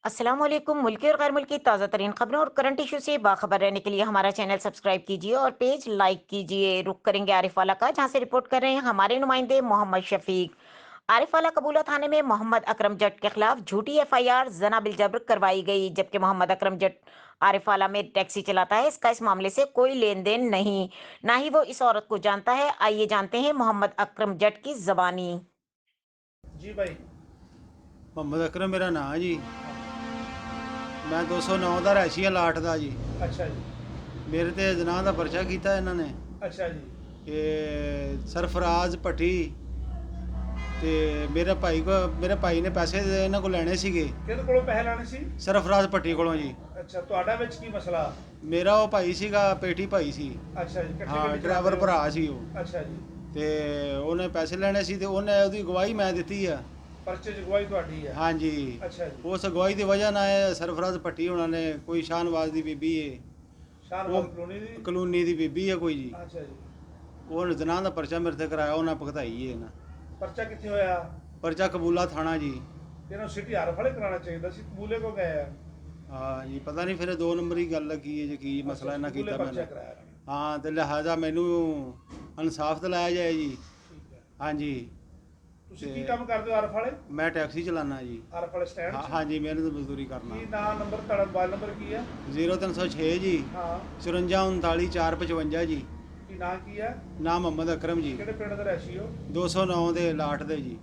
अस्सलामुअलैकुम। मुल्की और गैर मुल्की ताज़ा तरीन खबरों और करंट इशू से बाखबर रहने के लिए हमारा चैनल सब्सक्राइब कीजिए और पेज लाइक कीजिए। रुक करेंगे आरिफ वाला का, जहां से रिपोर्ट कर रहे हैं हमारे नुमाइंदे मोहम्मद शफीक। आरिफ वाला कबूला थाने में मोहम्मद अकरम जट के खिलाफ झूठी एफआईआर जना बिल जबर करवाई गई, जबकि मोहम्मद अकरम जट आरिफ वाला में टैक्सी चलाता है। इसका इस मामले से कोई लेन देन नहीं, ना ही वो इस औरत को जानता है। आइए जानते हैं मोहम्मद अकरम जट की जबानी। जी भाई। ਮੁਹੰਮਦ ਅਕਰਮ ਮੇਰਾ ਨਾਂ ਜੀ। हाँ जी। ਮੈਂ 209 ਦਾ ਰੈਸ਼ੀ ਲਾਟ ਦਾ ਜੀ। अच्छा जी। ਮੇਰੇ ਤੇ ਜਨਾਹ ਦਾ ਪਰਚਾ ਕੀਤਾ ਇਹਨਾਂ ਨੇ अच्छा जी। ਕਿ ਸਰਫਰਾਜ਼ ਭੱਟੀ ਤੇ ਮੇਰੇ ਭਾਈ ਨੇ ਪੈਸੇ ਇਹਨਾਂ ਕੋਲ ਲੈਣੇ ਸੀਗੇ, ਕਿਹਦੇ ਕੋਲੋਂ ਪੈਸੇ ਲੈਣੇ ਸੀ? ਸਰਫਰਾਜ਼ ਭੱਟੀ ਕੋਲੋਂ ਜੀ। ਅੱਛਾ, ਤੁਹਾਡਾ ਵਿੱਚ ਕੀ ਮਸਲਾ? ਮੇਰਾ ਉਹ ਭਾਈ ਸੀਗਾ, ਪੇਟੀ ਭਾਈ ਸੀ। ਅੱਛਾ ਜੀ, ਇਕੱਠੇ ਹਾਂ, ਗੱਡੀ ਡਰਾਈਵਰ ਚਲਾਉਂਦੇ ਹੋ? ਭਰਾ ਸੀ ਉਹ। ਅੱਛਾ ਜੀ। ਤੇ ਉਹਨੇ ਪੈਸੇ ਲੈਣੇ ਸੀ ਤੇ ਉਹਦੀ ਗਵਾਹੀ ਮੈਂ ਦਿੱਤੀ ਆ। ਪਰਚੇ 'ਚ ਗਵਾਹੀ ਤੁਹਾਡੀ ਹੈ? ਹਾਂਜੀ। ਅੱਛਾ ਜੀ। ਉਸ ਗਵਾਹੀ ਦੀ ਵਜ੍ਹਾ ਨਾਲ ਇਹ ਸਰਫਰਾਜ਼ ਭੱਟੀ ਉਹਨਾਂ ਨੇ, ਕੋਈ ਸ਼ਾਹਨਵਾਜ਼ ਦੀ ਬੀਬੀ ਏ, ਸ਼ਾਹਨਵਾਜ਼ ਕਲੋਨੀ ਦੀ? ਕਲੋਨੀ ਦੀ ਬੀਬੀ ਹੈ ਕੋਈ ਜੀ। ਅੱਛਾ ਜੀ। ਉਹਨੇ ਜਨਾਹ ਦਾ ਪਰਚਾ ਮੇਰੇ ਤੇ ਕਰਾਇਆ, ਉਹਨਾਂ ਭਗਤਾਈ ਹੈ ਨਾ। ਪਰਚਾ ਕਿੱਥੇ ਹੋਇਆ? ਪਰਚਾ ਕਬੂਲਾ ਥਾਣਾ ਜੀ। ਇਹਨੂੰ ਸਿਟੀ ਹਰ ਫੜੇ ਕਰਾਉਣਾ ਚਾਹੀਦਾ ਸੀ, ਕਬੂਲੇ ਕੋ ਗਏ ਆ? ਹਾਂ ਜੀ, ਪਤਾ ਨਹੀਂ ਫਿਰ 2 ਨੰਬਰ ਹੀ ਗੱਲ ਲੱਗੀ ਹੈ ਜੀ, ਕੀ ਮਸਲਾ ਇਹਨਾਂ ਕਬੂਲੇ ਕੀਤਾ ਪਰਚਾ ਮੈਨੂੰ। ਕਰਾਇਆ ਇਹਨਾਂ ਨੇ। ਹਾਂ, ਤੇ ਲਿਹਾਜ਼ਾ ਮੈਨੂੰ ਇਨਸਾਫ ਦਿਲਾਇਆ ਜਾਏ ਜੀ। ਠੀਕ ਹੈ। ਹਾਂਜੀ। ਤੁਸੀਂ ਕੀ ਤੇ ਕੰਮ ਕਰਦੇ ਹੋ ਹਰ ਫੜੇ? ਮੈਂ ਟੈਕਸੀ ਚਲਾਨਾ ਜੀ। ਹਰ ਫੜੇ ਸਟੈਂਡ 'ਚ? ਹਾਂਜੀ, ਮਿਹਨਤ ਮਜ਼ਦੂਰੀ ਕਰਨਾ। ਕੀ ਨਾਂ, ਨੰਬਰ, ਤੁਹਾਡਾ ਮੋਬਾਈਲ ਨੰਬਰ ਕੀ ਹੈ? 0306 ਜੀ, ਹਾਂ। 54 39 455 ਜੀ। ਕੀ ਨਾਂ ਕੀ ਹੈ? ਨਾਮ ਮੁਹੰਮਦ ਅਕਰਮ ਜੀ। ਕਿਹੜੇ ਪਿੰਡ ਦਾ ਰਹਿਸ਼ੀ ਹੋ? 209 ਦੇ ਲਾਟ ਦੇ ਜੀ।